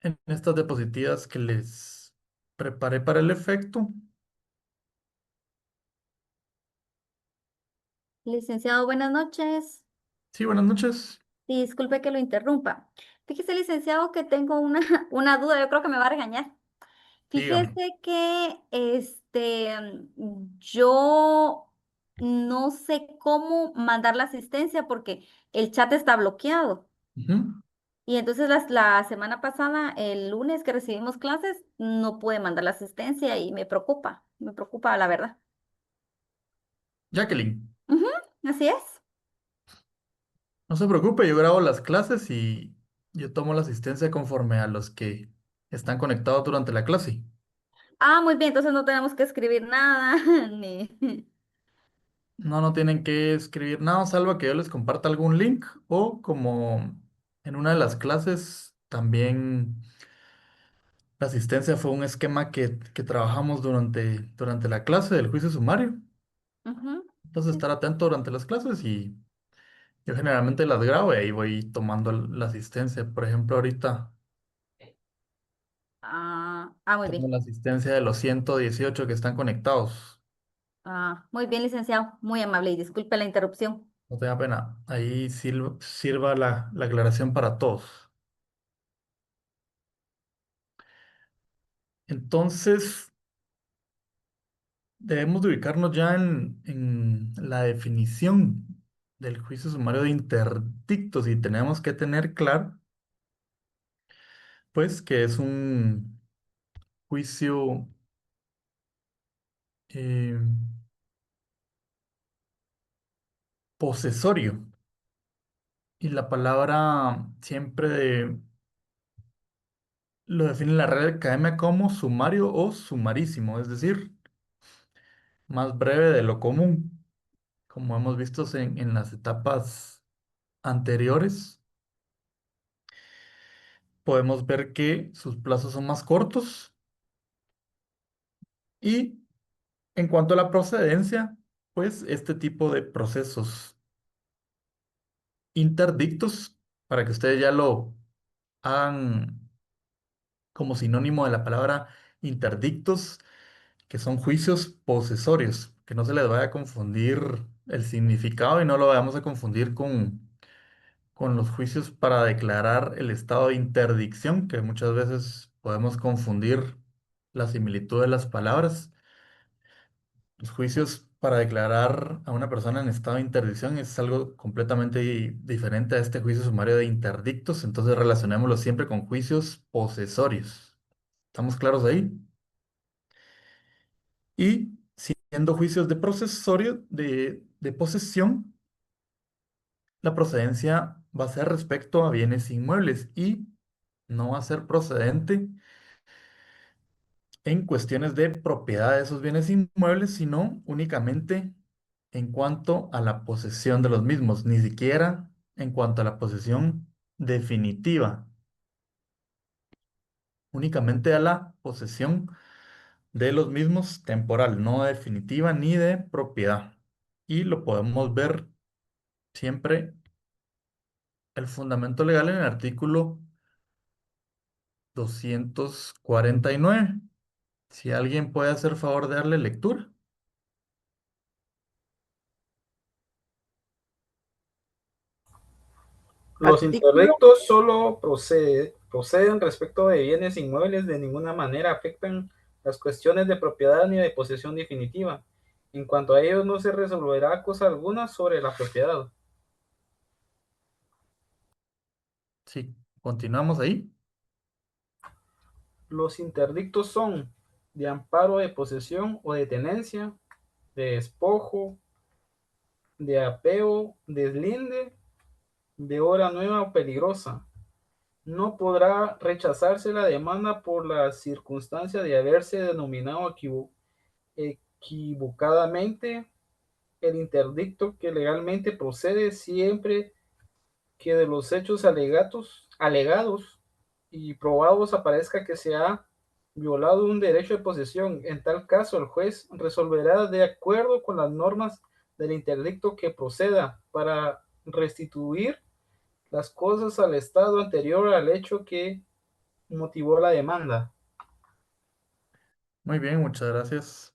en estas diapositivas que les preparé para el efecto. Licenciado, buenas noches. Sí, buenas noches. Disculpe que lo interrumpa. Fíjese, licenciado, que tengo una, una duda, yo creo que me va a regañar. Dígame. Fíjese que yo no sé cómo mandar la asistencia porque el chat está bloqueado. Ujú. Y entonces la semana pasada, el lunes que recibimos clases, no pude mandar la asistencia y me preocupa la verdad. Jacqueline, Ujú, así es. no se preocupe, yo grabo las clases y yo tomo la asistencia conforme a los que están conectados durante la clase. Ah, muy bien, entonces no tenemos que escribir nada, ni... No, no tienen que escribir nada, salvo que yo les comparta algún link o como en una de las clases también la asistencia fue un esquema que trabajamos durante la clase del juicio sumario. Ujú. Entonces estar atento durante las clases y yo generalmente las grabo y ahí voy tomando la asistencia. Por ejemplo, ahorita Muy tomo bien. la asistencia de los 118 que están conectados. Muy bien, licenciado. Muy amable y disculpe la interrupción. No tenga pena. Ahí sirva la aclaración para todos. Entonces, debemos de ubicarnos ya en la definición del juicio sumario de interdictos y tenemos que tener claro, pues, que es un juicio eh, posesorio. Y la palabra lo define la Real Academia como sumario o sumarísimo, es decir, más breve de lo común. Como hemos visto en las etapas anteriores, podemos ver que sus plazos son más cortos y en cuanto a la procedencia, pues este tipo de procesos interdictos, para que ustedes ya lo hagan como sinónimo de la palabra interdictos, que son juicios posesorios, que no se les vaya a confundir el significado y no lo vayamos a confundir con los juicios para declarar el estado de interdicción, que muchas veces podemos confundir la similitud de las palabras. Los juicios para declarar a una persona en estado de interdicción es algo completamente diferente a este juicio sumario de interdictos, entonces relacionémoslo siempre con juicios posesorios. ¿Estamos claros ahí? Y siendo juicios de procesorio, de posesión, la procedencia va a ser respecto a bienes inmuebles y no va a ser procedente en cuestiones de propiedad de esos bienes inmuebles, sino únicamente en cuanto a la posesión de los mismos, ni siquiera en cuanto a la posesión definitiva, únicamente a la posesión de los mismos temporal, no definitiva ni de propiedad. Y lo podemos ver siempre el fundamento legal en el artículo 249. Si alguien puede hacer favor de darle lectura. Los Artículo. interdictos solo proceden respecto de bienes inmuebles, de ninguna manera afectan las cuestiones de propiedad ni de posesión definitiva. En cuanto a ellos, no se resolverá cosa alguna sobre la propiedad. Sí, continuamos ahí. Los interdictos son de amparo de posesión o de tenencia, de despojo, de apeo, deslinde, de hora nueva o peligrosa. No podrá rechazarse la demanda por la circunstancia de haberse denominado equivocadamente el interdicto que legalmente procede siempre que de los hechos alegados y probados aparezca que se ha violado un derecho de posesión. En tal caso, el juez resolverá de acuerdo con las normas del interdicto que proceda para restituir las cosas al estado anterior al hecho que motivó la demanda. Muy bien, muchas gracias.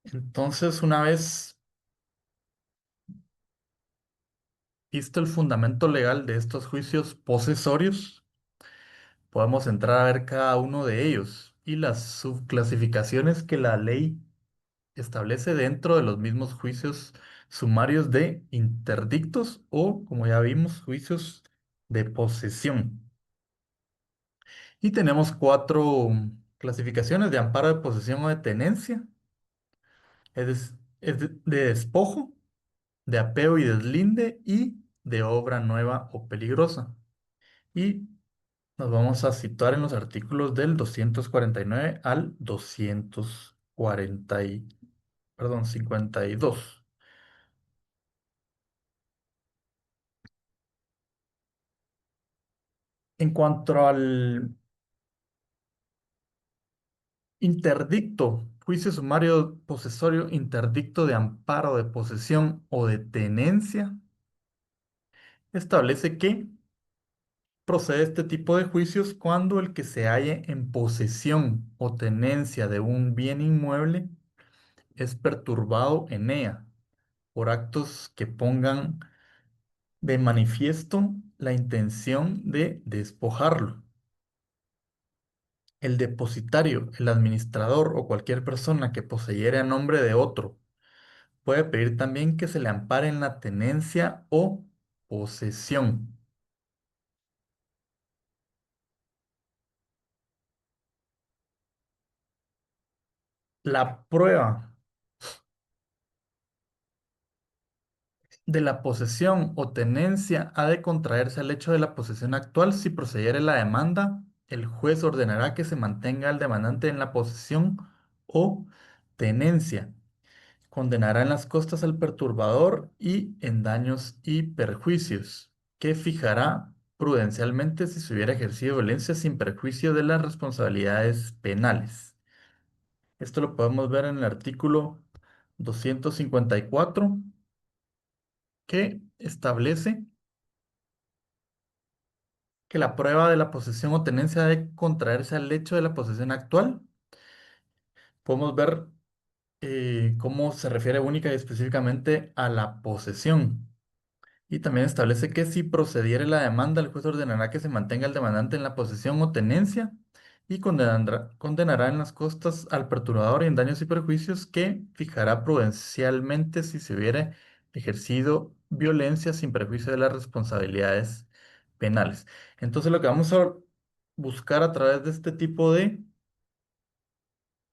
Entonces, una vez visto el fundamento legal de estos juicios posesorios, podemos entrar a ver cada uno de ellos y las subclasificaciones que la ley establece dentro de los mismos juicios sumarios de interdictos o, como ya vimos, juicios de posesión. Y tenemos cuatro clasificaciones de amparo de posesión o de tenencia. Es de despojo, de apeo y deslinde y de obra nueva o peligrosa. Y nos vamos a situar en los artículos del 249 al 52. En cuanto al interdicto, juicio sumario posesorio, interdicto de amparo de posesión o de tenencia, establece que procede este tipo de juicios cuando el que se halle en posesión o tenencia de un bien inmueble es perturbado en ella por actos que pongan de manifiesto la intención de despojarlo. El depositario, el administrador o cualquier persona que poseyere a nombre de otro puede pedir también que se le ampare en la tenencia o posesión. La prueba de la posesión o tenencia ha de contraerse al hecho de la posesión actual. Si procediere la demanda, el juez ordenará que se mantenga al demandante en la posesión o tenencia. Condenará en las costas al perturbador y en daños y perjuicios, que fijará prudencialmente si se hubiera ejercido violencia sin perjuicio de las responsabilidades penales. Esto lo podemos ver en el artículo 254, que establece que la prueba de la posesión o tenencia debe contraerse al hecho de la posesión actual. Podemos ver cómo se refiere única y específicamente a la posesión. Y también establece que si procediere la demanda, el juez ordenará que se mantenga el demandante en la posesión o tenencia y condenará en las costas al perturbador y en daños y perjuicios, que fijará prudencialmente si se hubiera ejercido violencia sin perjuicio de las responsabilidades penales. Entonces, lo que vamos a buscar a través de este tipo de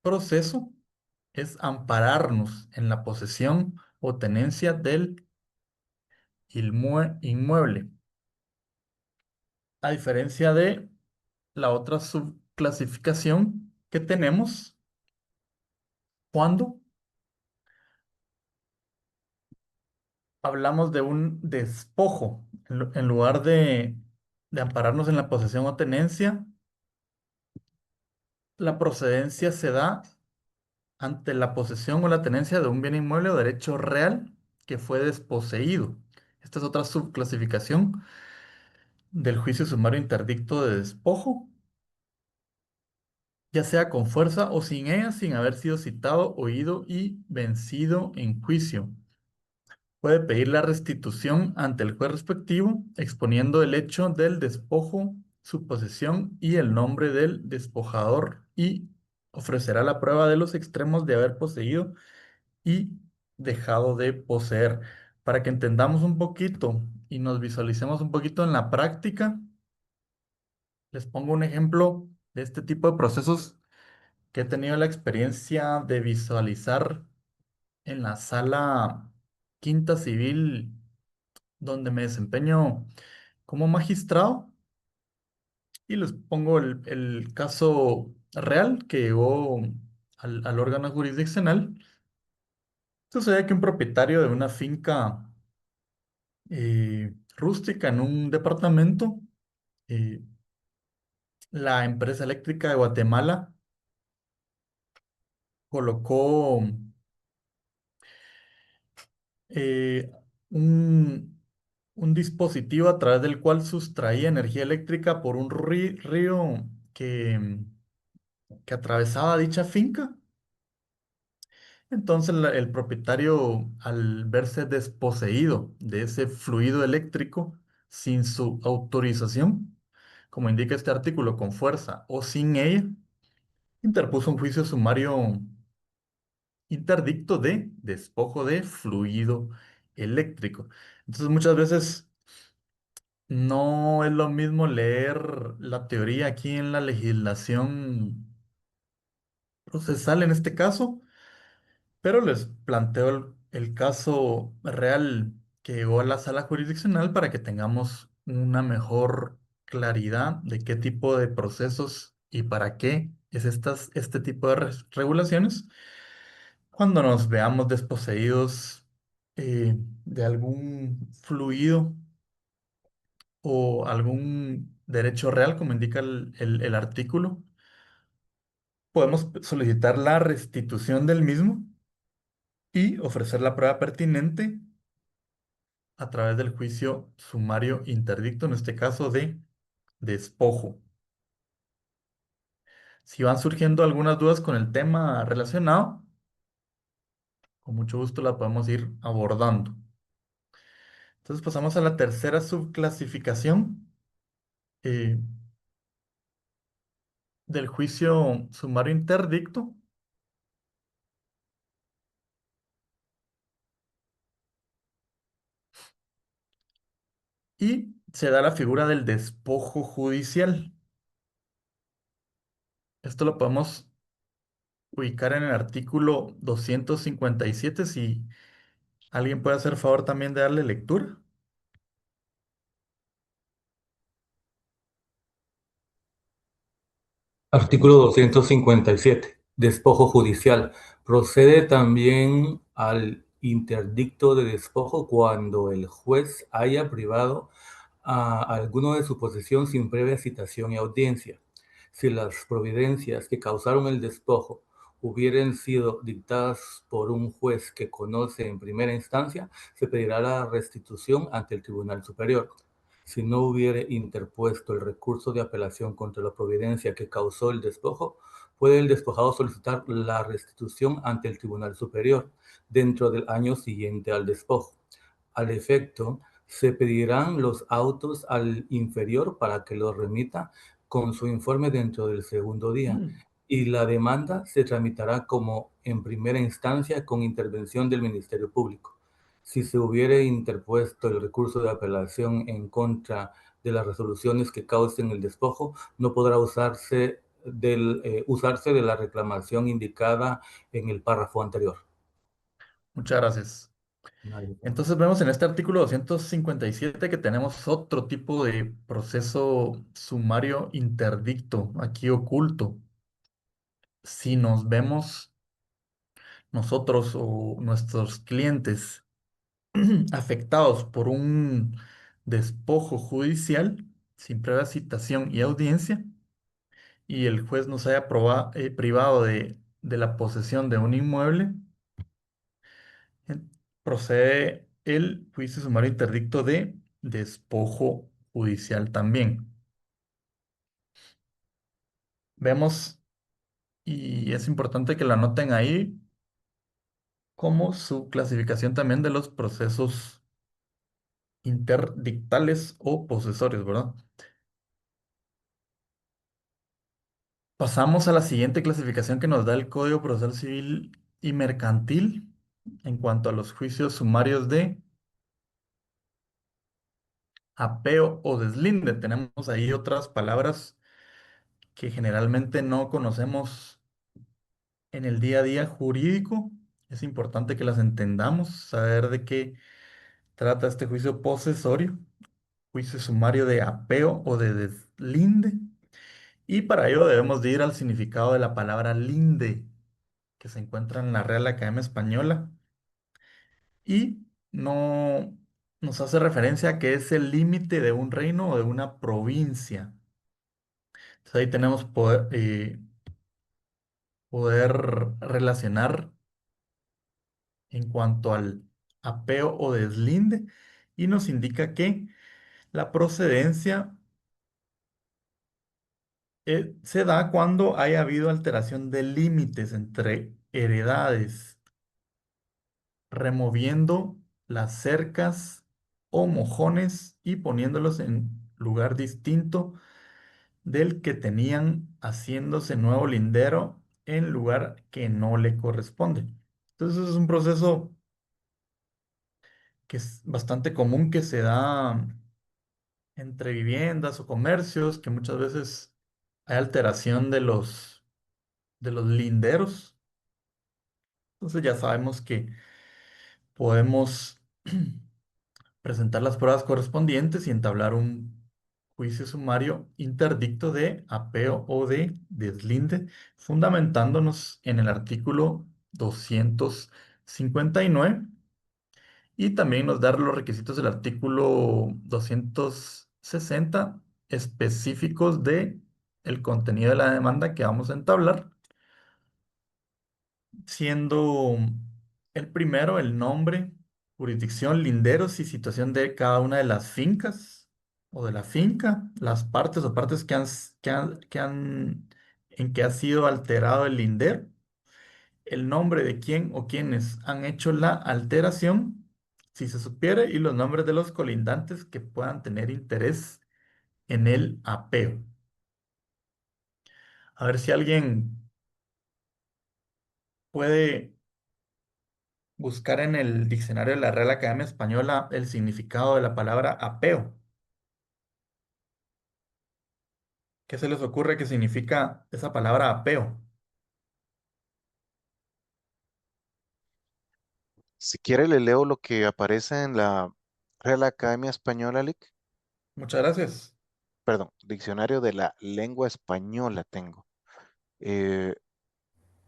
proceso es ampararnos en la posesión o tenencia del inmueble, a diferencia de la otra subclasificación que tenemos cuando hablamos de un despojo. En lugar de ampararnos en la posesión o tenencia, la procedencia se da ante la posesión o la tenencia de un bien inmueble o derecho real que fue desposeído. Esta es otra subclasificación del juicio sumario interdicto de despojo, ya sea con fuerza o sin ella, sin haber sido citado, oído y vencido en juicio. Puede pedir la restitución ante el juez respectivo, exponiendo el hecho del despojo, su posesión y el nombre del despojador, y ofrecerá la prueba de los extremos de haber poseído y dejado de poseer. Para que entendamos un poquito y nos visualicemos un poquito en la práctica, les pongo un ejemplo de este tipo de procesos que he tenido la experiencia de visualizar en la sala quinta civil donde me desempeño como magistrado, y les pongo el caso real que llegó al órgano jurisdiccional. Sucede que un propietario de una finca rústica en un departamento, eh, la empresa eléctrica de Guatemala colocó eh, un un dispositivo a través del cual sustraía energía eléctrica por un río que, que atravesaba dicha finca. Entonces el propietario, al verse desposeído de ese fluido eléctrico sin su autorización, como indica este artículo, con fuerza o sin ella, interpuso un juicio sumario interdicto de despojo de fluido eléctrico. Entonces muchas veces no es lo mismo leer la teoría aquí en la legislación procesal en este caso, pero les planteo el caso real que llegó a la sala jurisdiccional para que tengamos una mejor claridad de qué tipo de procesos y para qué es este tipo de regulaciones cuando nos veamos desposeídos de algún fluido o algún derecho real, como indica el artículo. Podemos solicitar la restitución del mismo y ofrecer la prueba pertinente a través del juicio sumario interdicto, en este caso de despojo. Si van surgiendo algunas dudas con el tema relacionado, con mucho gusto la podemos ir abordando. Entonces pasamos a la tercera subclasificación eh, del juicio sumario interdicto y se da la figura del despojo judicial. Esto lo podemos ubicar en el artículo 257. Si alguien puede hacer favor también de darle lectura. Artículo 257. Despojo judicial. Procede también al interdicto de despojo cuando el juez haya privado a alguno de su posesión sin previa citación y audiencia. Si las providencias que causaron el despojo hubieran sido dictadas por un juez que conoce en primera instancia, se pedirá la restitución ante el Tribunal Superior. Si no hubiere interpuesto el recurso de apelación contra la providencia que causó el despojo, puede el despojado solicitar la restitución ante el Tribunal Superior dentro del año siguiente al despojo. Al efecto, se pedirán los autos al inferior para que los remita con su informe dentro del segundo día y la demanda se tramitará como en primera instancia con intervención del Ministerio Público. Si se hubiere interpuesto el recurso de apelación en contra de las resoluciones que causen el despojo, no podrá usarse de la reclamación indicada en el párrafo anterior. Muchas gracias. Nadie. Entonces vemos en este artículo 257 que tenemos otro tipo de proceso sumario interdicto aquí oculto. Si nos vemos nosotros o nuestros clientes afectados por un despojo judicial sin previa citación y audiencia y el juez nos haya privado de la posesión de un inmueble, procede el juicio sumario interdicto de despojo judicial también. Vemos, y es importante que la anoten ahí, como su clasificación también de los procesos interdictales o posesorios, ¿verdad? Pasamos a la siguiente clasificación que nos da el Código Procesal Civil y Mercantil en cuanto a los juicios sumarios de apeo o deslinde. Tenemos ahí otras palabras que generalmente no conocemos en el día a día jurídico. Es importante que las entendamos, saber de qué trata este juicio posesorio, juicio sumario de apeo o de deslinde. Y para ello debemos de ir al significado de la palabra linde, que se encuentra en la Real Academia Española y no nos hace referencia a que es el límite de un reino o de una provincia. Entonces ahí tenemos poder relacionar en cuanto al apeo o deslinde, y nos indica que la procedencia se da cuando haya habido alteración de límites entre heredades, removiendo las cercas o mojones y poniéndolos en lugar distinto del que tenían, haciéndose nuevo lindero en lugar que no le corresponde. Entonces es un proceso que es bastante común que se da entre viviendas o comercios, que muchas veces hay alteración de los linderos. Entonces ya sabemos que podemos presentar las pruebas correspondientes y entablar un juicio sumario interdicto de apeo o de deslinde, fundamentándonos en el artículo 259 y también nos dar los requisitos del artículo 260 específicos de el contenido de la demanda que vamos a entablar, siendo el primero el nombre, jurisdicción, linderos y situación de cada una de las fincas o de la finca, las partes o partes en que ha sido alterado el lindero, el nombre de quién o quiénes han hecho la alteración, si se supiere, y los nombres de los colindantes que puedan tener interés en el apeo. A ver si alguien puede buscar en el diccionario de la Real Academia Española el significado de la palabra apeo. ¿Qué se les ocurre que significa esa palabra apeo? Si quiere, le leo lo que aparece en la Real Academia Española, Lic. Muchas gracias. Perdón, Diccionario de la Lengua Española tengo. Eh,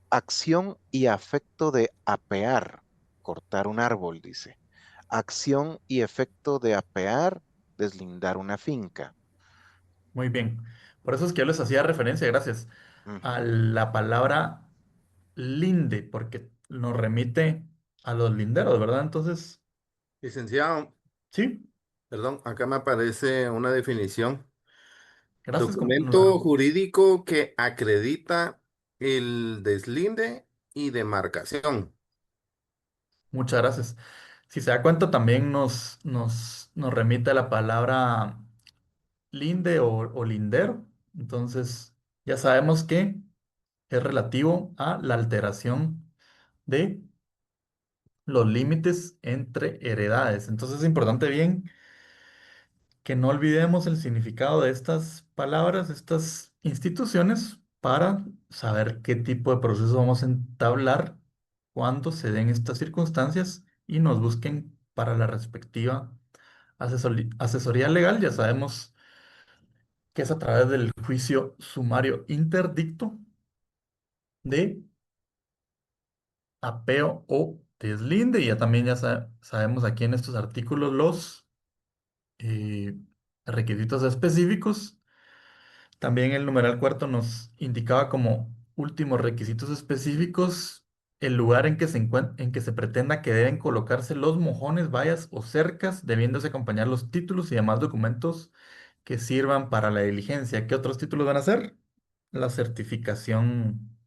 acción y afecto de apear, cortar un árbol, dice. Acción y efecto de apear, deslindar una finca. Muy bien. Por eso es que yo les hacía referencia, gracias, a Ujú. la palabra linde, porque nos remite a los linderos, ¿verdad? Entonces, Licenciado, sí, perdón, acá me aparece una definición. gracias. Documento jurídico que acredita el deslinde y demarcación. Muchas gracias. Si se da cuenta, también nos remite a la palabra linde o lindero. Entonces, ya sabemos que es relativo a la alteración de los límites entre heredades. Entonces, es importante bien que no olvidemos el significado de estas palabras, estas instituciones, para saber qué tipo de proceso vamos a entablar cuando se den estas circunstancias y nos busquen para la respectiva asesoría legal. Ya sabemos que es a través del juicio sumario interdicto de apeo o deslinde. Y ya también sabemos aquí en estos artículos los eh, requisitos específicos. También el numeral cuarto nos indicaba como últimos requisitos específicos el lugar en que se pretenda que deben colocarse los mojones, vallas o cercas, debiéndose acompañar los títulos y demás documentos que sirvan para la diligencia. ¿Qué otros títulos van a ser? La certificación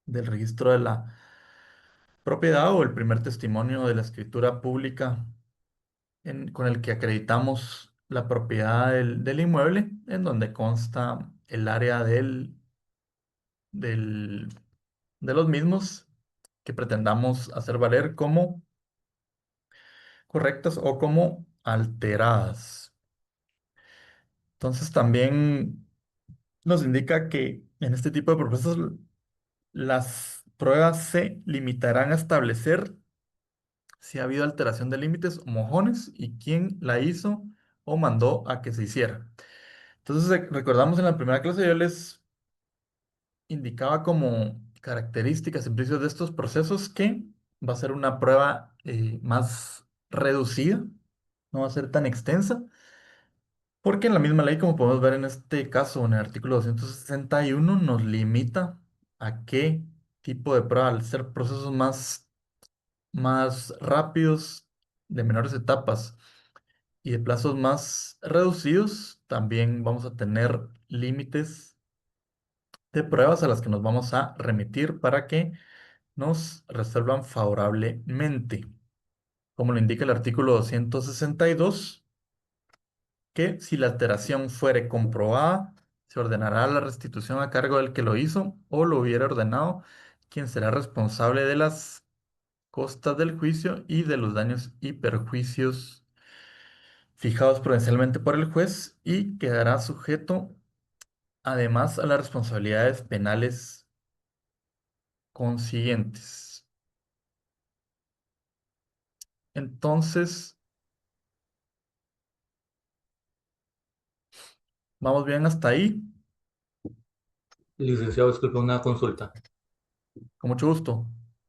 del registro de la propiedad o el primer testimonio de la escritura pública con el que acreditamos la propiedad del inmueble, en donde consta el área del- de los mismos que pretendamos hacer valer como correctas o como alteradas. Entonces también nos indica que en este tipo de procesos las pruebas se limitarán a establecer si ha habido alteración de límites o mojones y quién la hizo o mandó a que se hiciera. Entonces, recordamos en la primera clase yo les indicaba como características y principios de estos procesos que va a ser una prueba más reducida, no va a ser tan extensa, porque en la misma ley, como podemos ver en este caso, en el artículo 261, nos limita a qué tipo de prueba, al ser procesos más rápidos, de menores etapas y de plazos más reducidos, también vamos a tener límites de pruebas a las que nos vamos a remitir para que nos resuelvan favorablemente. Como lo indica el artículo 262, que si la alteración fuere comprobada, se ordenará la restitución a cargo del que lo hizo o lo hubiera ordenado, quien será responsable de las costas del juicio y de los daños y perjuicios fijados prudencialmente por el juez y quedará sujeto además a las responsabilidades penales consiguientes. Entonces, ¿vamos bien hasta ahí? Licenciado, disculpe, una consulta. Con mucho gusto.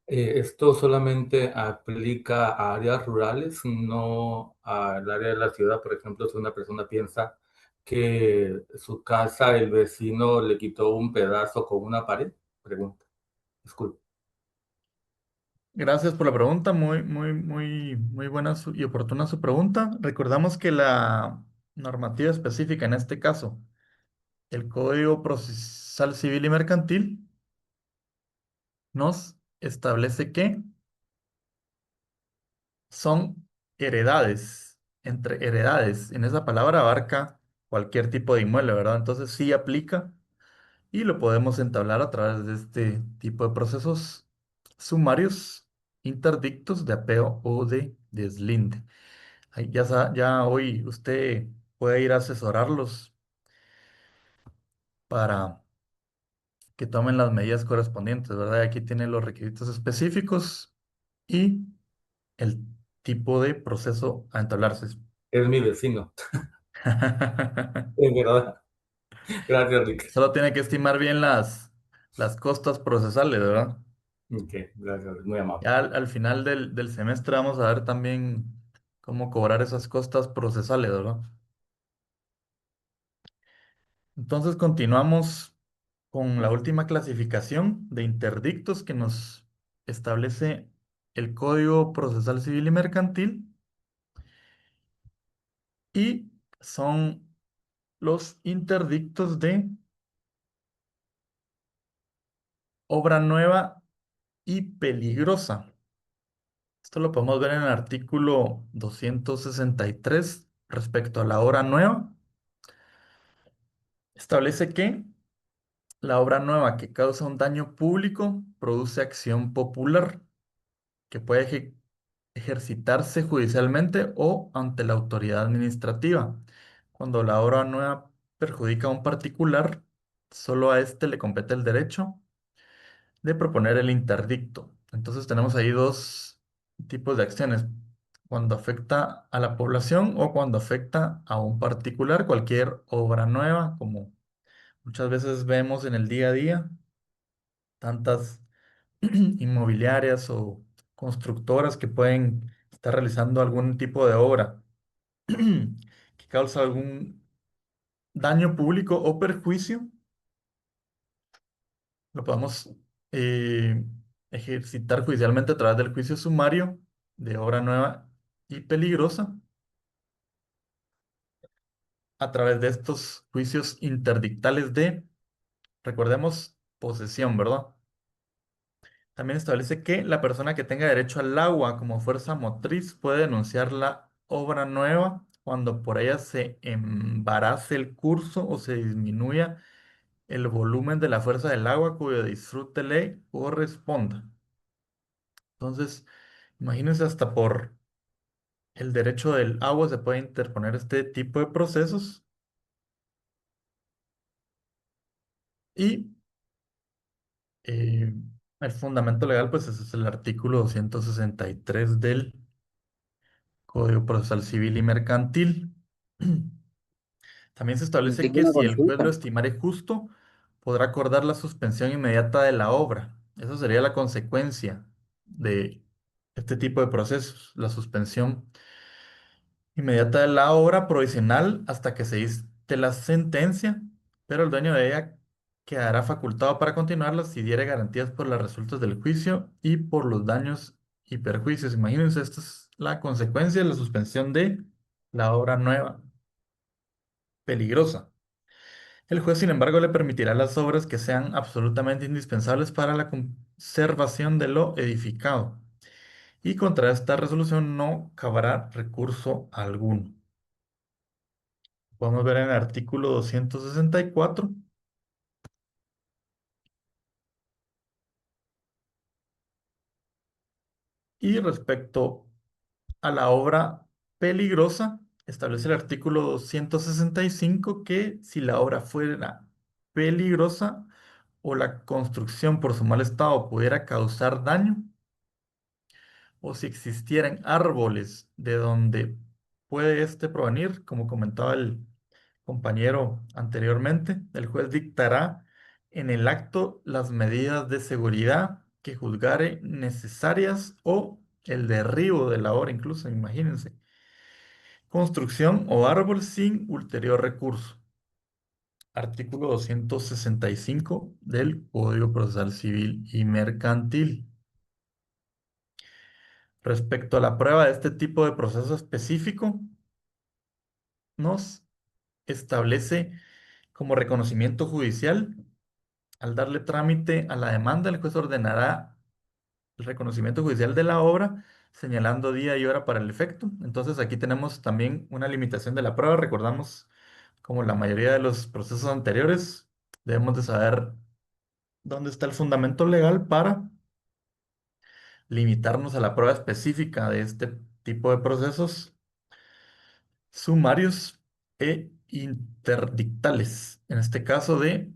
¿Esto solamente aplica a áreas rurales, no al área de la ciudad? Por ejemplo, si una persona piensa que su casa, el vecino le quitó un pedazo con una pared. Pregunta. Disculpe. Gracias por la pregunta, muy buena y oportuna su pregunta. Recordamos que la normativa específica en este caso, el Código Procesal Civil y Mercantil, nos establece que son heredades. Entre heredades, en esa palabra abarca cualquier tipo de inmueble, ¿verdad? Entonces sí aplica y lo podemos entablar a través de este tipo de procesos sumarios, interdictos de apeo o de deslinde. Ahí ya hoy usted puede ir a asesorarlos para que tomen las medidas correspondientes, ¿verdad? Aquí tiene los requisitos específicos y el tipo de proceso a entablarse. Es mi vecino. Es verdad. Gracias, Rick. Solo tiene que estimar bien las costas procesales, ¿verdad? Ok, gracias, muy amable. Ya al final del semestre vamos a ver también cómo cobrar esas costas procesales, ¿verdad? Entonces continuamos con la última clasificación de interdictos que nos establece el Código Procesal Civil y Mercantil y son los interdictos de obra nueva y peligrosa. Esto lo podemos ver en el artículo 263 respecto a la obra nueva. Establece que la obra nueva que causa un daño público produce acción popular que puede ejercitarse judicialmente o ante la autoridad administrativa. Cuando la obra nueva perjudica a un particular, solo a éste le compete el derecho de proponer el interdicto. Entonces tenemos ahí dos tipos de acciones. Cuando afecta a la población o cuando afecta a un particular, cualquier obra nueva, como muchas veces vemos en el día a día, tantas inmobiliarias o constructoras que pueden estar realizando algún tipo de obra que causa algún daño público o perjuicio, lo podemos eh, ejercitar judicialmente a través del juicio sumario de obra nueva y peligrosa, a través de estos juicios interdictales de, recordemos, posesión, ¿verdad? También establece que la persona que tenga derecho al agua como fuerza motriz puede denunciar la obra nueva cuando por ella se embarace el curso o se disminuya el volumen de la fuerza del agua cuyo disfrute le corresponda. Entonces, imagínense hasta por el derecho del agua se puede interponer este tipo de procesos y eh, el fundamento legal, pues ese es el artículo 263 del Código Procesal Civil y Mercantil. También se establece Tengo que una si el juez consulta. lo estimare justo, podrá acordar la suspensión inmediata de la obra. Eso sería la consecuencia de este tipo de procesos, la suspensión inmediata de la obra provisional hasta que se dicte la sentencia, pero el dueño de ella quedará facultado para continuarla si diere garantías por las resultas del juicio y por los daños y perjuicios. Imagínense, esta es la consecuencia de la suspensión de la obra nueva, peligrosa. El juez, sin embargo, le permitirá las obras que sean absolutamente indispensables para la conservación de lo edificado. Y contra esta resolución no cabrá recurso alguno. Podemos ver en el artículo 264. Y respecto a la obra peligrosa, establece el artículo 265 que si la obra fuera peligrosa o la construcción por su mal estado pudiera causar daño, o si existieran árboles de donde puede éste provenir, como comentaba el compañero anteriormente, el juez dictará en el acto las medidas de seguridad que juzgare necesarias o el derribo de la obra, incluso, imagínense, construcción o árbol sin ulterior recurso. Artículo 265 del Código Procesal Civil y Mercantil. Respecto a la prueba de este tipo de proceso específico, nos establece como reconocimiento judicial, al darle trámite a la demanda, el juez ordenará el reconocimiento judicial de la obra, señalando día y hora para el efecto. Entonces aquí tenemos también una limitación de la prueba. Recordamos, como la mayoría de los procesos anteriores, debemos de saber dónde está el fundamento legal para limitarnos a la prueba específica de este tipo de procesos sumarios e interdictales, en este caso de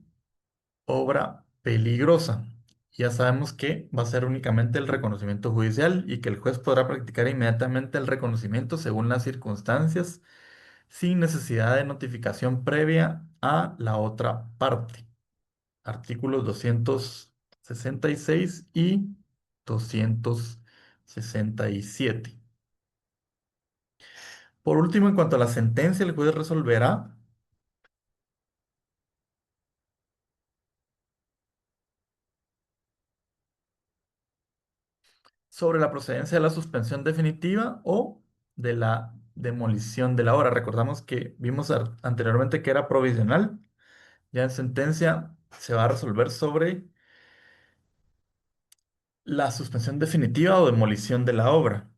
obra peligrosa. Ya sabemos que va a ser únicamente el reconocimiento judicial y que el juez podrá practicar inmediatamente el reconocimiento según las circunstancias, sin necesidad de notificación previa a la otra parte. Artículos 266 y 267. Por último, en cuanto a la sentencia, el juez resolverá sobre la procedencia de la suspensión definitiva o de la demolición de la obra. Recordamos que vimos anteriormente que era provisional. Ya en sentencia se va a resolver sobre la suspensión definitiva o demolición de la obra,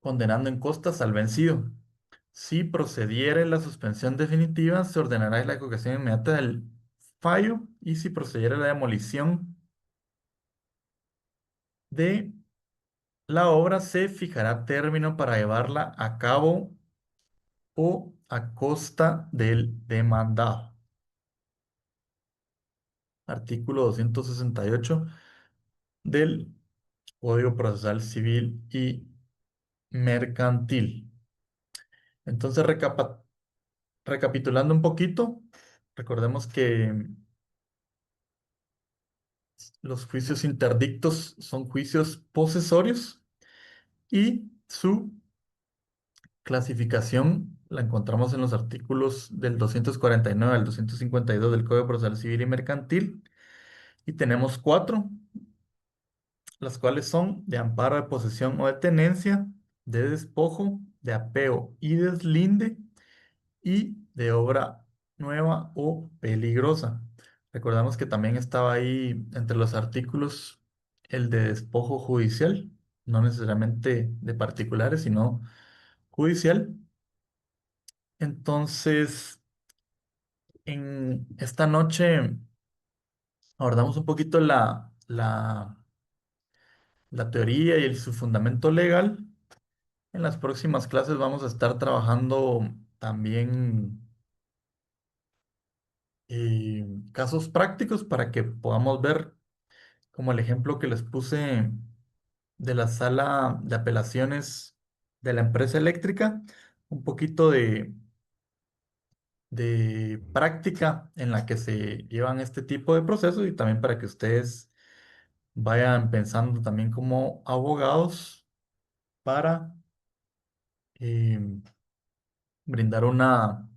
condenando en costas al vencido. Si procediere la suspensión definitiva, se ordenará la ejecución inmediata del fallo, y si procediere la demolición de la obra, se fijará término para llevarla a cabo o a costa del demandado. Artículo 268 del Código Procesal Civil y Mercantil. Entonces, recapitulando un poquito, recordemos que los juicios interdictos son juicios posesorios y su clasificación la encontramos en los artículos del 249 al 252 del Código Procesal Civil y Mercantil, y tenemos cuatro, las cuales son de amparo de posesión o de tenencia, de despojo, de apeo y deslinde, y de obra nueva o peligrosa. Recordamos que también estaba ahí entre los artículos el de despojo judicial, no necesariamente de particulares, sino judicial. Entonces, en esta noche abordamos un poquito la teoría y su fundamento legal. En las próximas clases vamos a estar trabajando también casos prácticos para que podamos ver, como el ejemplo que les puse de la sala de apelaciones de la empresa eléctrica, un poquito de práctica en la que se llevan este tipo de procesos, y también para que ustedes vayan pensando también como abogados para eh, brindar una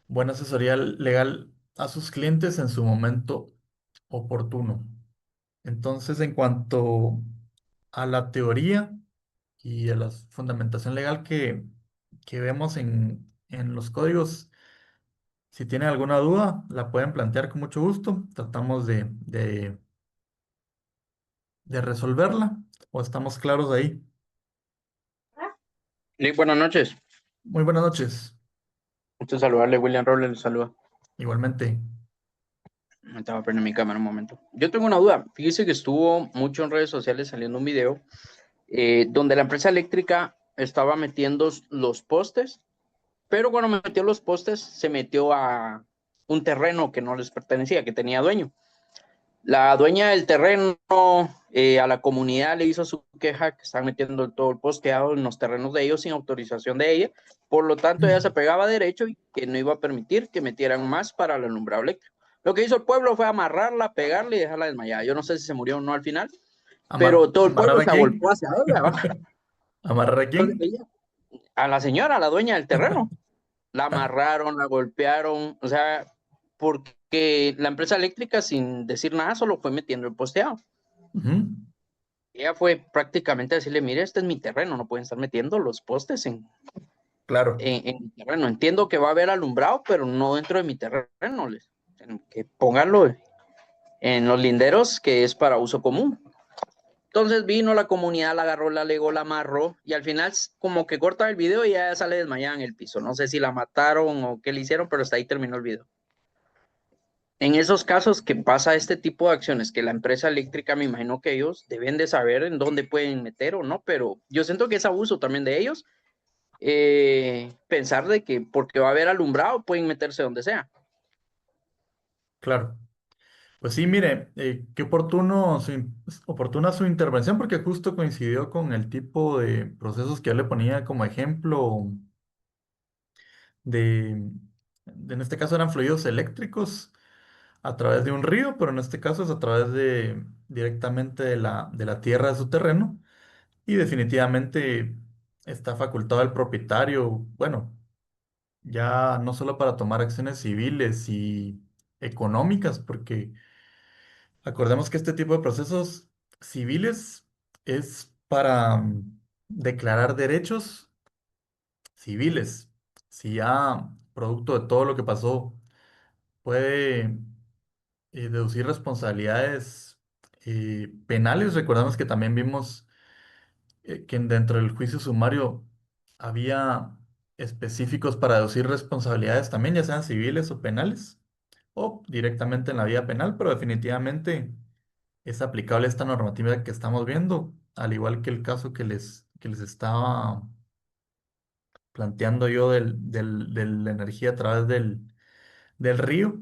buena asesoría legal a sus clientes en su momento oportuno. Entonces, en cuanto a la teoría y a la fundamentación legal que vemos en los códigos. Si tienen alguna duda, la pueden plantear con mucho gusto. Tratamos de resolverla o estamos claros ahí. Buenas noches. Muy buenas noches. Gusto saludarle, William Robles, le saluda. Igualmente. Me estaba perdiendo mi cámara un momento. Yo tengo una duda. Fíjese que estuvo mucho en redes sociales saliendo un video donde la empresa eléctrica estaba metiendo los postes, pero cuando metió los postes se metió a un terreno que no les pertenecía, que tenía dueño. La dueña del terreno a la comunidad le hizo su queja que están metiendo todo el posteado en los terrenos de ellos sin autorización de ella. Por lo tanto, ella se pegaba a derecho y que no iba a permitir que metieran más para el alumbrado eléctrico. Lo que hizo el pueblo fue amarrarla, pegarle y dejarla desmayada. Yo no sé si se murió o no al final, pero todo el ¿Amarrar pueblo a se quién? agolpó hacia ella, ¿va? ¿Amarrar a Entonces, quién? a la señora, a la dueña del terreno. La amarraron, la golpearon, o sea, porque la empresa eléctrica sin decir nada solo fue metiendo el posteado. Ujú. Ella fue prácticamente a decirle, mire, este es mi terreno, no pueden estar metiendo los postes Claro, en mi terreno. Entiendo que va a haber alumbrado, pero no dentro de mi terreno. Que pónganlo en los linderos, que es para uso común. Entonces vino la comunidad, la agarró, la legó, la amarró, y al final como que corta el video y ya sale desmayada en el piso. No sé si la mataron o qué le hicieron, pero hasta ahí terminó el video. En esos casos que pasa este tipo de acciones, que la empresa eléctrica, me imagino que ellos deben de saber en dónde pueden meter o no, pero yo siento que es abuso también de ellos, pensar de que porque va a haber alumbrado pueden meterse donde sea. claro. Pues sí, mire, qué oportuna su intervención porque justo coincidió con el tipo de procesos que yo le ponía como ejemplo en este caso eran fluidos eléctricos a través de un río, pero en este caso es a través directamente de la tierra de su terreno y definitivamente está facultado al propietario, bueno, ya no solo para tomar acciones civiles y económicas, porque acordemos que este tipo de procesos civiles es para declarar derechos civiles. Si ya, producto de todo lo que pasó, puede deducir responsabilidades penales. Recordamos que también vimos que dentro del juicio sumario había específicos para deducir responsabilidades también, ya sean civiles o penales, o directamente en la vía penal, pero definitivamente es aplicable esta normativa que estamos viendo, al igual que el caso que les estaba planteando yo de la energía a través del río.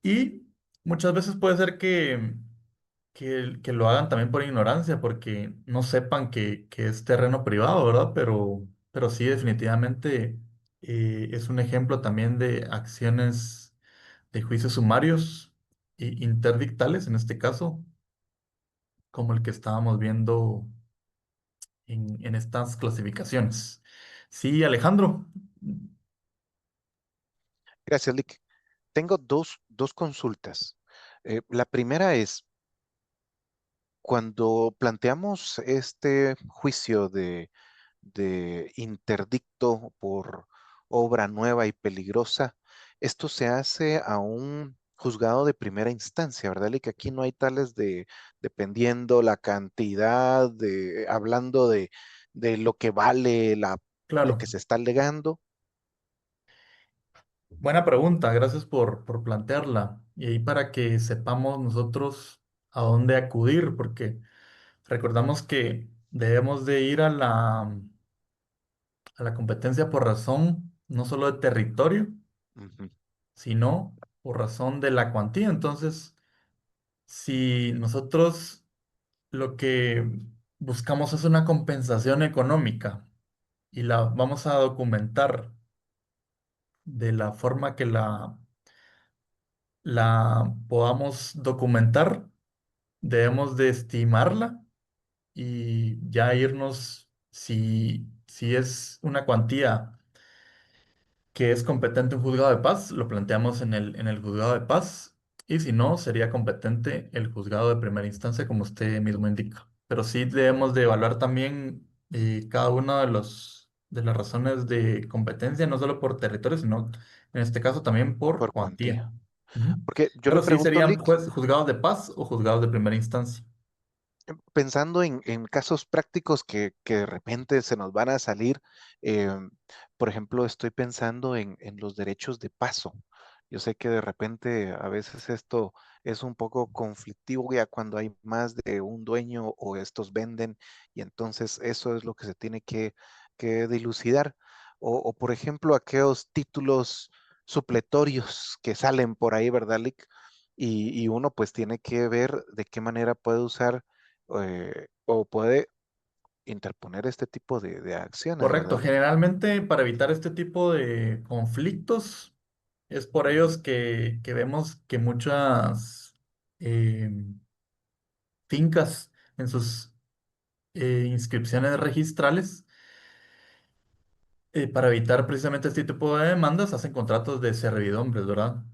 Y muchas veces puede ser que lo hagan también por ignorancia, porque no sepan que es terreno privado, ¿verdad? Pero sí, definitivamente es un ejemplo también de acciones de juicios sumarios e interdictales, en este caso, como el que estábamos viendo en estas clasificaciones. Sí, Alejandro. Gracias, Lick. Tengo dos consultas. La primera es, cuando planteamos este juicio de interdicto por obra nueva y peligrosa, esto se hace a un juzgado de primera instancia, ¿verdad? Y que aquí no hay tales dependiendo la cantidad, hablando de lo que vale lo que Claro, se está alegando. buena pregunta, gracias por plantearla. Y ahí para que sepamos nosotros a dónde acudir, porque recordamos que debemos de ir a la competencia por razón no solo de territorio, Ujú. sino por razón de la cuantía. Entonces, si nosotros lo que buscamos es una compensación económica y la vamos a documentar de la forma que la podamos documentar, debemos de estimarla y ya irnos, si es una cuantía que es competente un juzgado de paz, lo planteamos en el juzgado de paz, y si no, sería competente el juzgado de primera instancia, como usted mismo indica. Pero sí debemos de evaluar también cada una de las razones de competencia, no solo por territorio, sino en este caso también por por cuantía. cuantía. Ujú. Porque yo me Pero sí pregunto, serían Lick, juzgados de paz o juzgados de primera instancia. pensando en casos prácticos que de repente se nos van a salir, por ejemplo, estoy pensando en los derechos de paso. Yo sé que de repente a veces esto es un poco conflictivo ya cuando hay más de un dueño o estos venden y entonces eso es lo que se tiene que dilucidar. O, por ejemplo, aquellos títulos supletorios que salen por ahí, ¿verdad, Lick? Y uno pues tiene que ver de qué manera puede usar o puede interponer este tipo de acciones, Correcto. ¿verdad, Lick? Generalmente para evitar este tipo de conflictos es por ellos que vemos que muchas eh, fincas en sus inscripciones registrales, para evitar precisamente este tipo de demandas, hacen contratos de servidumbres, ¿verdad?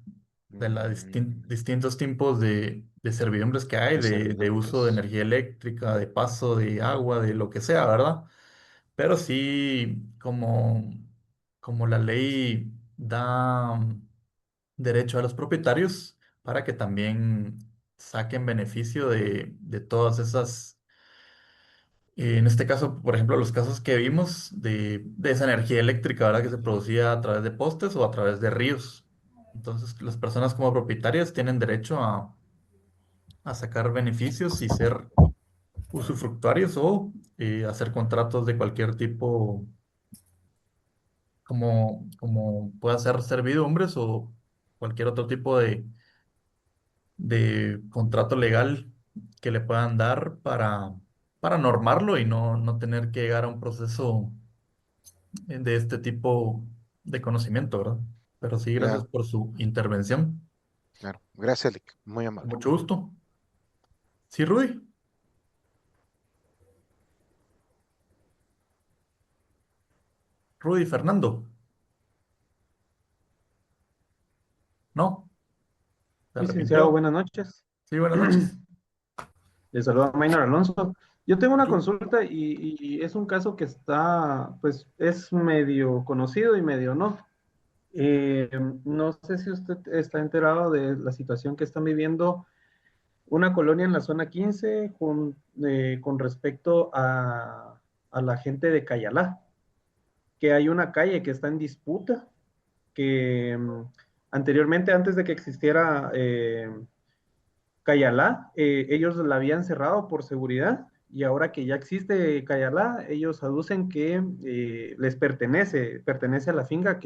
De los Mm, distintos tipos de servidumbres que hay, de de uso de servidumbre. energía eléctrica, de paso, de agua, de lo que sea, ¿verdad? Pero sí, como la ley da derecho a los propietarios para que también saquen beneficio de todas esas, en este caso, por ejemplo, los casos que vimos de esa energía eléctrica, ¿verdad? Que se producía a través de postes o a través de ríos. Entonces, las personas como propietarias tienen derecho a sacar beneficios y ser usufructuarios o hacer contratos de cualquier tipo, como pueda ser servidumbres o cualquier otro tipo de contrato legal que le puedan dar para normarlo y no tener que llegar a un proceso de este tipo de conocimiento, ¿verdad? Pero sí, gracias Claro, por su intervención. claro. Gracias, Lick. Muy Con amable. mucho gusto. Sí, Rudy. Rudy Fernando. No, se Licenciado, arrepintió. buenas noches. Sí, buenas noches. Le saluda Maynor Alonso. Yo tengo una Mucho- consulta y es un caso que está, pues, es medio conocido y medio no. Eh, no sé si usted está enterado de la situación que están viviendo una colonia en la zona 15 con respecto a la gente de Cayalá, que hay una calle que está en disputa, que anteriormente, antes de que existiera Cayalá, ellos la habían cerrado por seguridad y ahora que ya existe Cayalá, ellos aducen que les pertenece a la finca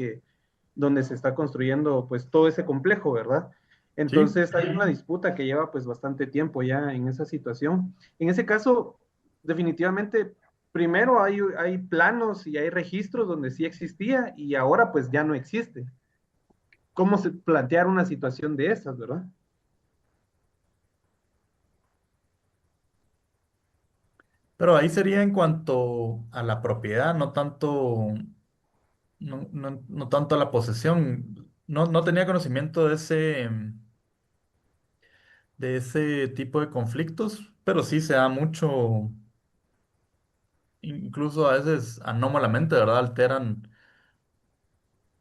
donde se está construyendo pues todo ese complejo, ¿verdad? Sí, Entonces hay una disputa que lleva pues bastante tiempo ya en esa situación. En ese caso, definitivamente, primero hay planos y hay registros donde sí existía y ahora pues ya no existe. ¿Cómo se plantear una situación de esas, verdad? pero ahí sería en cuanto a la propiedad, no tanto a la posesión. No tenía conocimiento de ese tipo de conflictos, pero sí se da mucho, incluso a veces anómalamente, ¿verdad? Alteran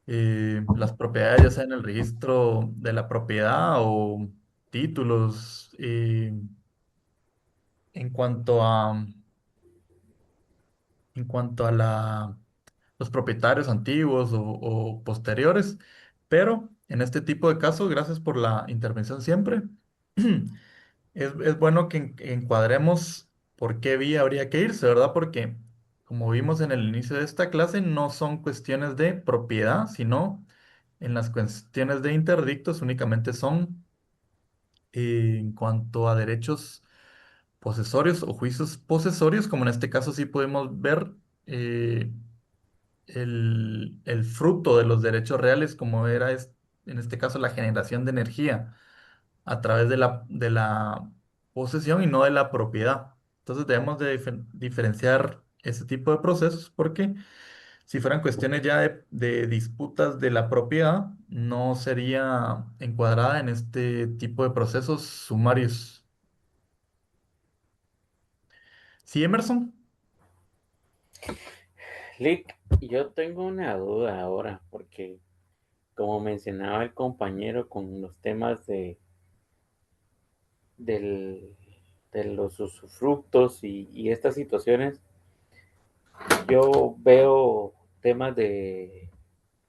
las propiedades, ya sea en el registro de la propiedad o títulos, en cuanto a los propietarios antiguos o posteriores. Pero en este tipo de casos, gracias por la intervención siempre. Es bueno que encuadremos por qué vía habría que irse, ¿verdad? Porque, como vimos en el inicio de esta clase, no son cuestiones de propiedad, sino en las cuestiones de interdictos únicamente son en cuanto a derechos posesorios o juicios posesorios, como en este caso sí podemos ver eh, el fruto de los derechos reales, como era en este caso la generación de energía a través de la posesión y no de la propiedad. Entonces debemos de diferenciar ese tipo de procesos porque si fueran cuestiones ya de disputas de la propiedad, no sería encuadrada en este tipo de procesos sumarios. Sí, Emerson. Lick, yo tengo una duda ahora, porque como mencionaba el compañero con los temas del- de los usufructos y estas situaciones, yo veo temas de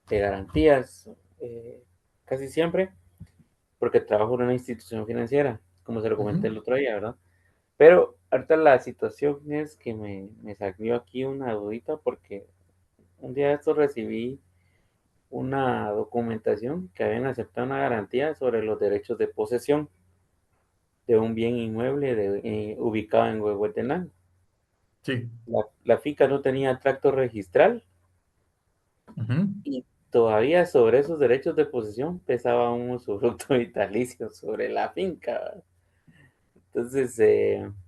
garantías casi siempre, porque trabajo en una institución financiera, como se lo comenté Ujú. el otro día, ¿verdad? Pero ahorita la situación es que me salió aquí una dudita porque un día de esto recibí una documentación que habían aceptado una garantía sobre los derechos de posesión de un bien inmueble ubicado en Huehuetenango. Sí. La finca no tenía tracto registral Ujú. y todavía sobre esos derechos de posesión pesaba un usufructo vitalicio sobre la finca. Entonces,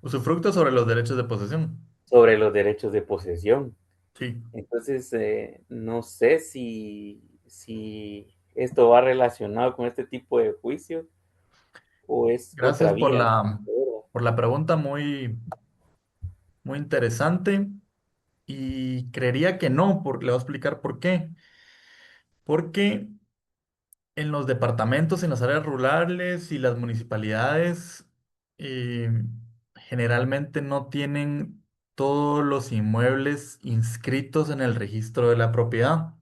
Usufructo sobre los derechos de posesión. sobre los derechos de posesión. Sí. Entonces, no sé si esto va relacionado con este tipo de juicio o es otra Gracias vía. por la pregunta muy interesante. Y creería que no, le voy a explicar por qué. Porque en los departamentos, en las áreas rurales y las municipalidades, eh, generalmente no tienen todos los inmuebles inscritos en el registro de la propiedad.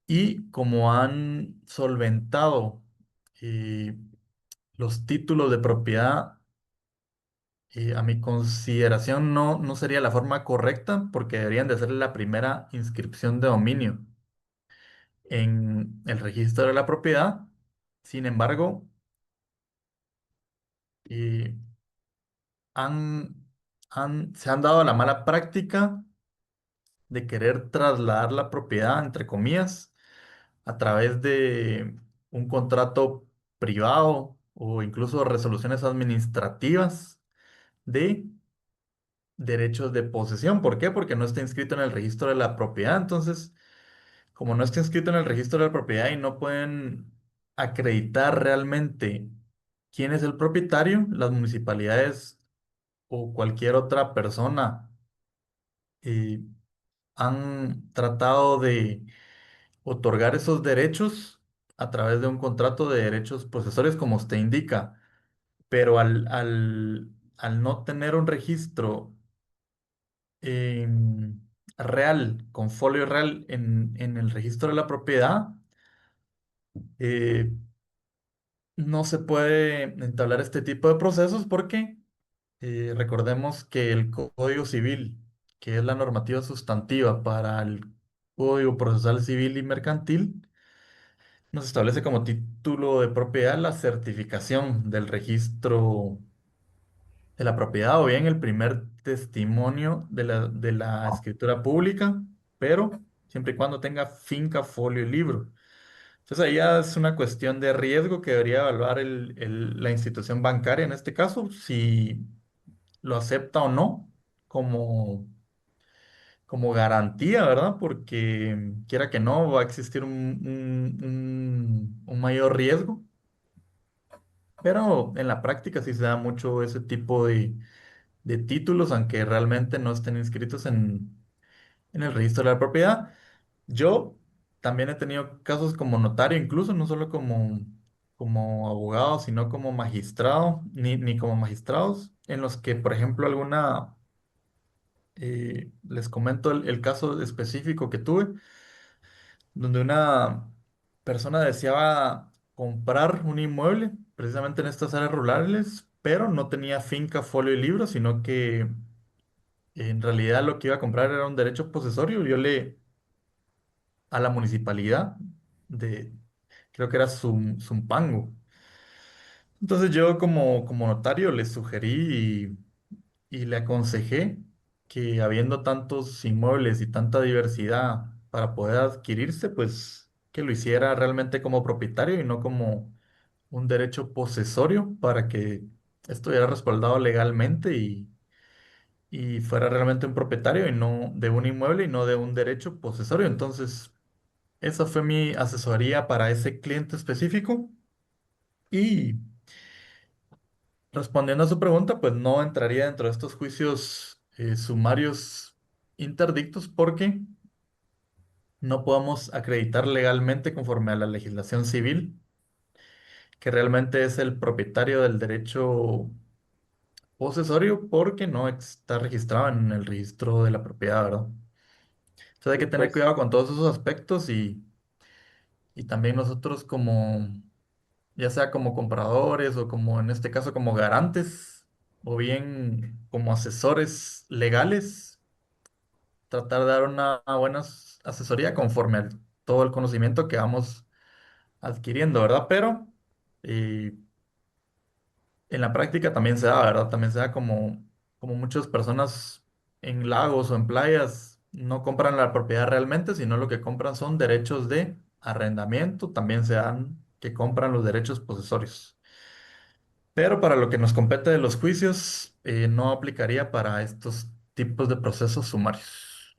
Y como han solventado eh, los títulos de propiedad, a mi consideración no sería la forma correcta porque deberían de hacer la primera inscripción de dominio en el registro de la propiedad. Sin embargo, eh, han, se han dado la mala práctica de querer trasladar la propiedad, entre comillas, a través de un contrato privado o incluso resoluciones administrativas de derechos de posesión. ¿Por qué? Porque no está inscrito en el registro de la propiedad. Entonces, como no está inscrito en el registro de la propiedad y no pueden acreditar realmente quién es el propietario, las municipalidades o cualquier otra persona eh, han tratado de otorgar esos derechos a través de un contrato de derechos posesorios, como usted indica, pero al no tener un registro real, con folio real en el registro de la propiedad, eh, no se puede entablar este tipo de procesos porque recordemos que el Código Civil, que es la normativa sustantiva para el Código Procesal Civil y Mercantil, nos establece como título de propiedad la certificación del registro de la propiedad o bien el primer testimonio de la escritura pública, pero siempre y cuando tenga finca, folio y libro. Entonces ahí ya es una cuestión de riesgo que debería evaluar la institución bancaria en este caso, si lo acepta o no como, como garantía, ¿verdad? Porque quiera que no, va a existir un mayor riesgo, pero en la práctica sí se da mucho ese tipo de títulos, aunque realmente no estén inscritos en el registro de la propiedad. Yo también he tenido casos como notario, incluso no solo como abogado, sino como magistrado, ni como magistrados, en los que, por ejemplo, les comento el caso específico que tuve, donde una persona deseaba comprar un inmueble, precisamente en estas áreas rurales, pero no tenía finca, folio y libro, sino que en realidad lo que iba a comprar era un derecho posesorio. Yo a la municipalidad de, creo que era Zumpango. Entonces yo como notario le sugerí y le aconsejé que habiendo tantos inmuebles y tanta diversidad para poder adquirirse, pues que lo hiciera realmente como propietario y no como un derecho posesorio para que estuviera respaldado legalmente y fuera realmente un propietario y no de un inmueble y no de un derecho posesorio. Entonces, esa fue mi asesoría para ese cliente específico. Y respondiendo a su pregunta, pues no entraría dentro de estos juicios sumarios interdictos porque no podemos acreditar legalmente conforme a la legislación civil que realmente es el propietario del derecho posesorio porque no está registrado en el registro de la propiedad, ¿verdad? Entonces hay Sí, que tener pues, cuidado con todos esos aspectos y también nosotros como, ya sea como compradores o como en este caso como garantes o bien como asesores legales, tratar de dar una buena asesoría conforme a todo el conocimiento que vamos adquiriendo, ¿verdad? Pero eh, en la práctica también se da, ¿verdad? También se da como muchas personas en lagos o en playas no compran la propiedad realmente, sino lo que compran son derechos de arrendamiento. También se dan que compran los derechos posesorios. Pero para lo que nos compete de los juicios, no aplicaría para estos tipos de procesos sumarios.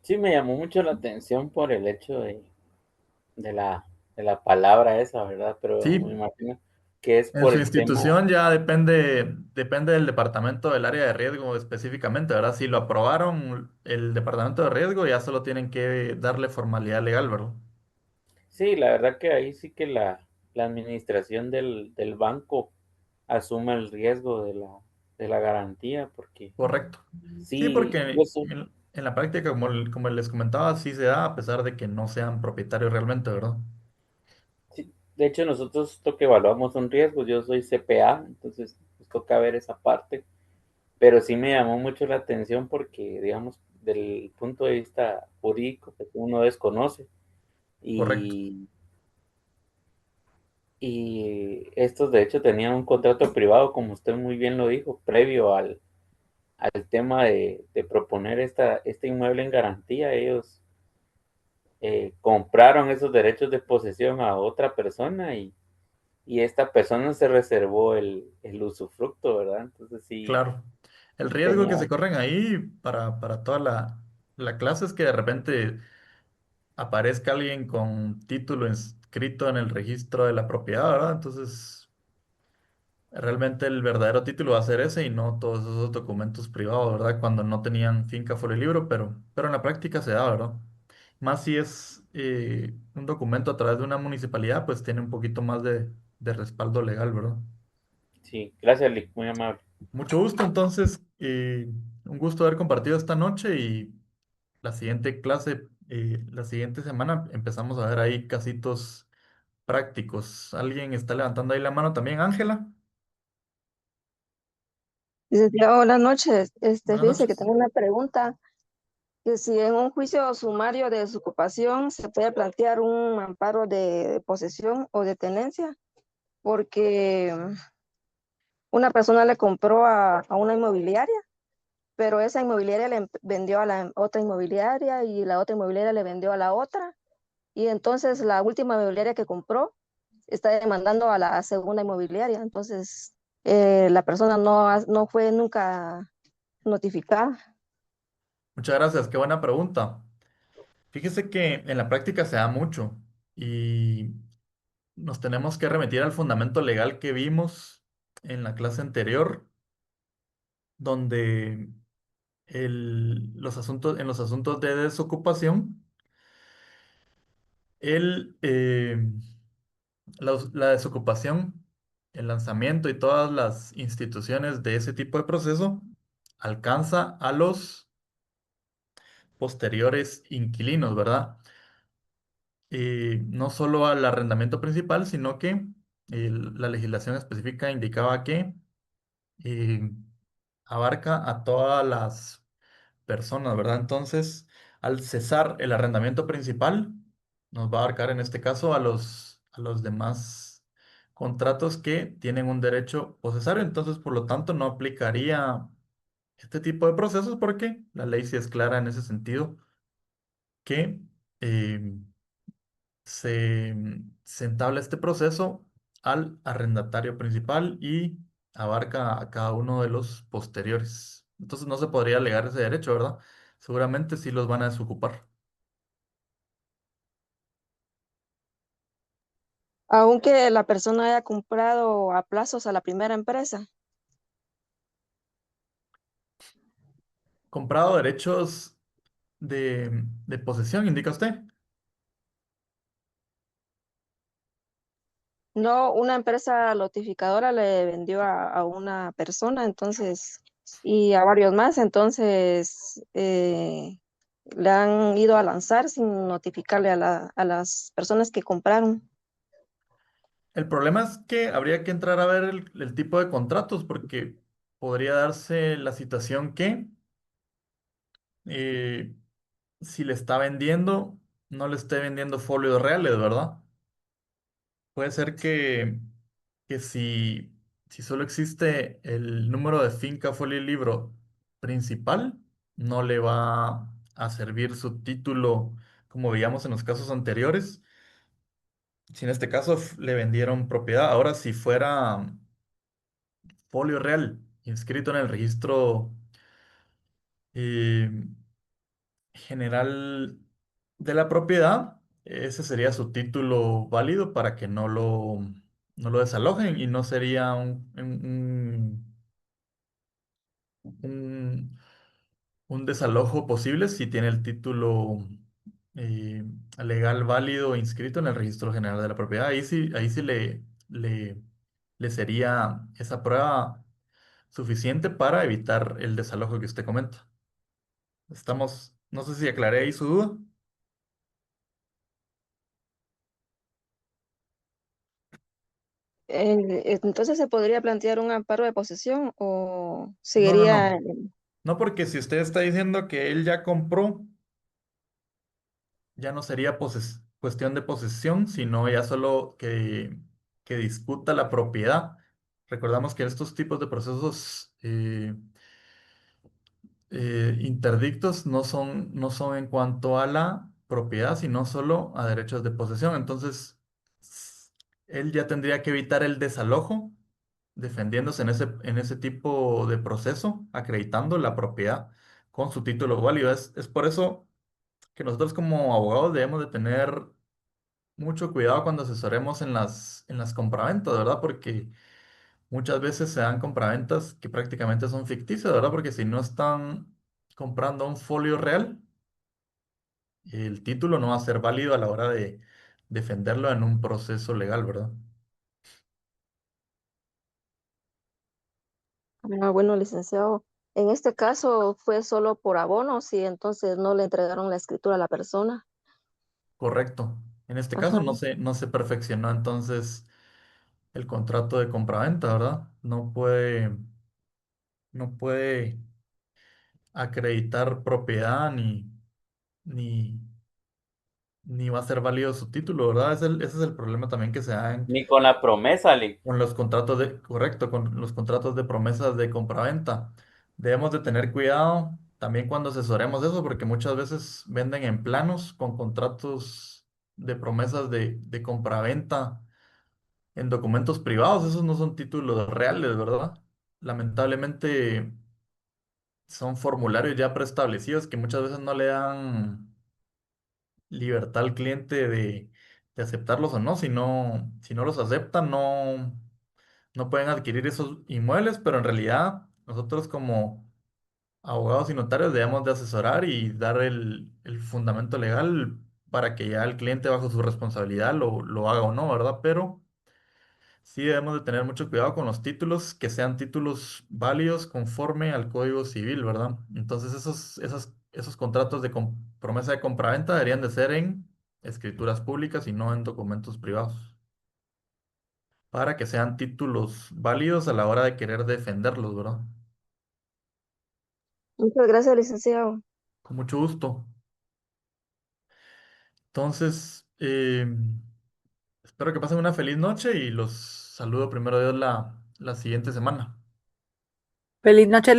sí me llamó mucho la atención por el hecho de la, de la palabra esa, ¿verdad? Pero me Sí, imagino que es en por su el tema. institución ya depende del departamento del área de riesgo específicamente, ¿verdad? Si lo aprobaron el departamento de riesgo, ya solo tienen que darle formalidad legal, ¿verdad? Sí, la verdad que ahí sí que la administración del banco asume el riesgo de la garantía, porque Correcto. Sí, sí, porque en la práctica, como les comentaba, sí se da a pesar de que no sean propietarios realmente, ¿verdad? sí, de hecho nosotros que evaluamos un riesgo, yo soy CPA, entonces nos toca ver esa parte, pero sí me llamó mucho la atención porque, digamos, del punto de vista jurídico, pues uno desconoce Correcto. y Y estos de hecho tenían un contrato privado, como usted muy bien lo dijo, previo al tema de proponer este inmueble en garantía. Ellos compraron esos derechos de posesión a otra persona y esta persona se reservó el usufructo, ¿verdad? Entonces sí, Claro. El sí riesgo que tenía, se corren ahí para toda la clase es que de repente aparezca alguien con título inscrito en el registro de la propiedad, ¿verdad? Entonces, realmente el verdadero título va a ser ese y no todos esos documentos privados, ¿verdad? Cuando no tenían finca por el libro, pero en la práctica se da, ¿verdad? Más si es un documento a través de una municipalidad, pues tiene un poquito más de respaldo legal, ¿verdad? sí, gracias, Lick, muy amable. Mucho gusto, entonces, un gusto haber compartido esta noche y la siguiente clase, la siguiente semana empezamos a ver ahí casitos prácticos. ¿Alguien está levantando ahí la mano también, Ángela? Licenciado, buenas noches. Buenas Fíjese que noches. tengo una pregunta, que si en un juicio sumario de desocupación se puede plantear un amparo de posesión o de tenencia, porque una persona le compró a una inmobiliaria, pero esa inmobiliaria vendió a la otra inmobiliaria y la otra inmobiliaria le vendió a la otra, y entonces la última inmobiliaria que compró está demandando a la segunda inmobiliaria, entonces la persona no fue nunca notificada. Muchas gracias, qué buena pregunta. Fíjese que en la práctica se da mucho y nos tenemos que remitir al fundamento legal que vimos en la clase anterior, donde en los asuntos de desocupación, el, la desocupación, el lanzamiento y todas las instituciones de ese tipo de proceso alcanza a los posteriores inquilinos, ¿verdad? No solo al arrendamiento principal, sino que la legislación específica indicaba que eh, abarca a todas las personas, ¿verdad? Entonces, al cesar el arrendamiento principal, nos va a abarcar en este caso a los demás contratos que tienen un derecho posesorio. Entonces, por lo tanto, no aplicaría este tipo de procesos porque la ley sí es clara en ese sentido que eh, se entabla este proceso al arrendatario principal y abarca a cada uno de los posteriores. Entonces no se podría alegar ese derecho, ¿verdad? Seguramente sí los van a desocupar. Aunque la persona haya comprado a plazos a la primera empresa. comprado derechos de posesión, indica usted. No, una empresa lotificadora le vendió a una persona, entonces, y a varios más, entonces le han ido a lanzar sin notificarle a las personas que compraron. El problema es que habría que entrar a ver el tipo de contratos porque podría darse la situación que eh, si le está vendiendo, no le esté vendiendo folios reales, ¿verdad? Puede ser que si solo existe el número de finca, folio y libro principal, no le va a servir su título como veíamos en los casos anteriores. Si en este caso le vendieron propiedad, ahora si fuera folio real inscrito en el registro eh, general de la propiedad, ese sería su título válido para que no lo desalojen y no sería un- un desalojo posible si tiene el título eh, legal válido inscrito en el registro general de la propiedad. Ahí sí le sería esa prueba suficiente para evitar el desalojo que usted comenta. No sé si aclaré ahí su duda. Entonces se podría plantear un amparo de posesión o No, no, seguiría. no. No, porque si usted está diciendo que él ya compró, ya no sería cuestión de posesión, sino ya solo que disputa la propiedad. Recordamos que estos tipos de procesos interdictos no son en cuanto a la propiedad, sino solo a derechos de posesión. Entonces, él ya tendría que evitar el desalojo, defendiéndose en ese tipo de proceso, acreditando la propiedad con su título válido. Es por eso que nosotros como abogados debemos de tener mucho cuidado cuando asesoremos en las compraventas, ¿verdad? Porque muchas veces se dan compraventas que prácticamente son ficticias, ¿verdad? Porque si no están comprando un folio real, el título no va a ser válido a la hora de defenderlo en un proceso legal, ¿verdad? Bueno, licenciado, en este caso fue solo por abonos y entonces no le entregaron la escritura a la persona. Correcto. En este caso Ajá. no se perfeccionó entonces el contrato de compraventa, ¿verdad? No puede acreditar propiedad ni, ni va a ser válido su título, ¿verdad? Ese es el problema también que se da Ni con la promesa, con los contratos correcto, con los contratos de promesas de compraventa. Debemos de tener cuidado también cuando asesoremos eso, porque muchas veces venden en planos con contratos de promesas de compraventa en documentos privados. Esos no son títulos reales, ¿verdad? Lamentablemente son formularios ya preestablecidos que muchas veces no le dan libertad al cliente de aceptarlos o no. Si no los aceptan, no pueden adquirir esos inmuebles, pero en realidad nosotros como abogados y notarios debemos de asesorar y dar el fundamento legal para que ya el cliente bajo su responsabilidad lo haga o no, ¿verdad? Pero sí debemos de tener mucho cuidado con los títulos, que sean títulos válidos conforme al Código Civil, ¿verdad? Entonces esos contratos de promesa de compraventa deberían de ser en escrituras públicas y no en documentos privados, para que sean títulos válidos a la hora de querer defenderlos, ¿verdad? Muchas gracias, licenciado. Con mucho gusto. Entonces, espero que pasen una feliz noche y los saludo primero Dios la siguiente semana. Feliz noche,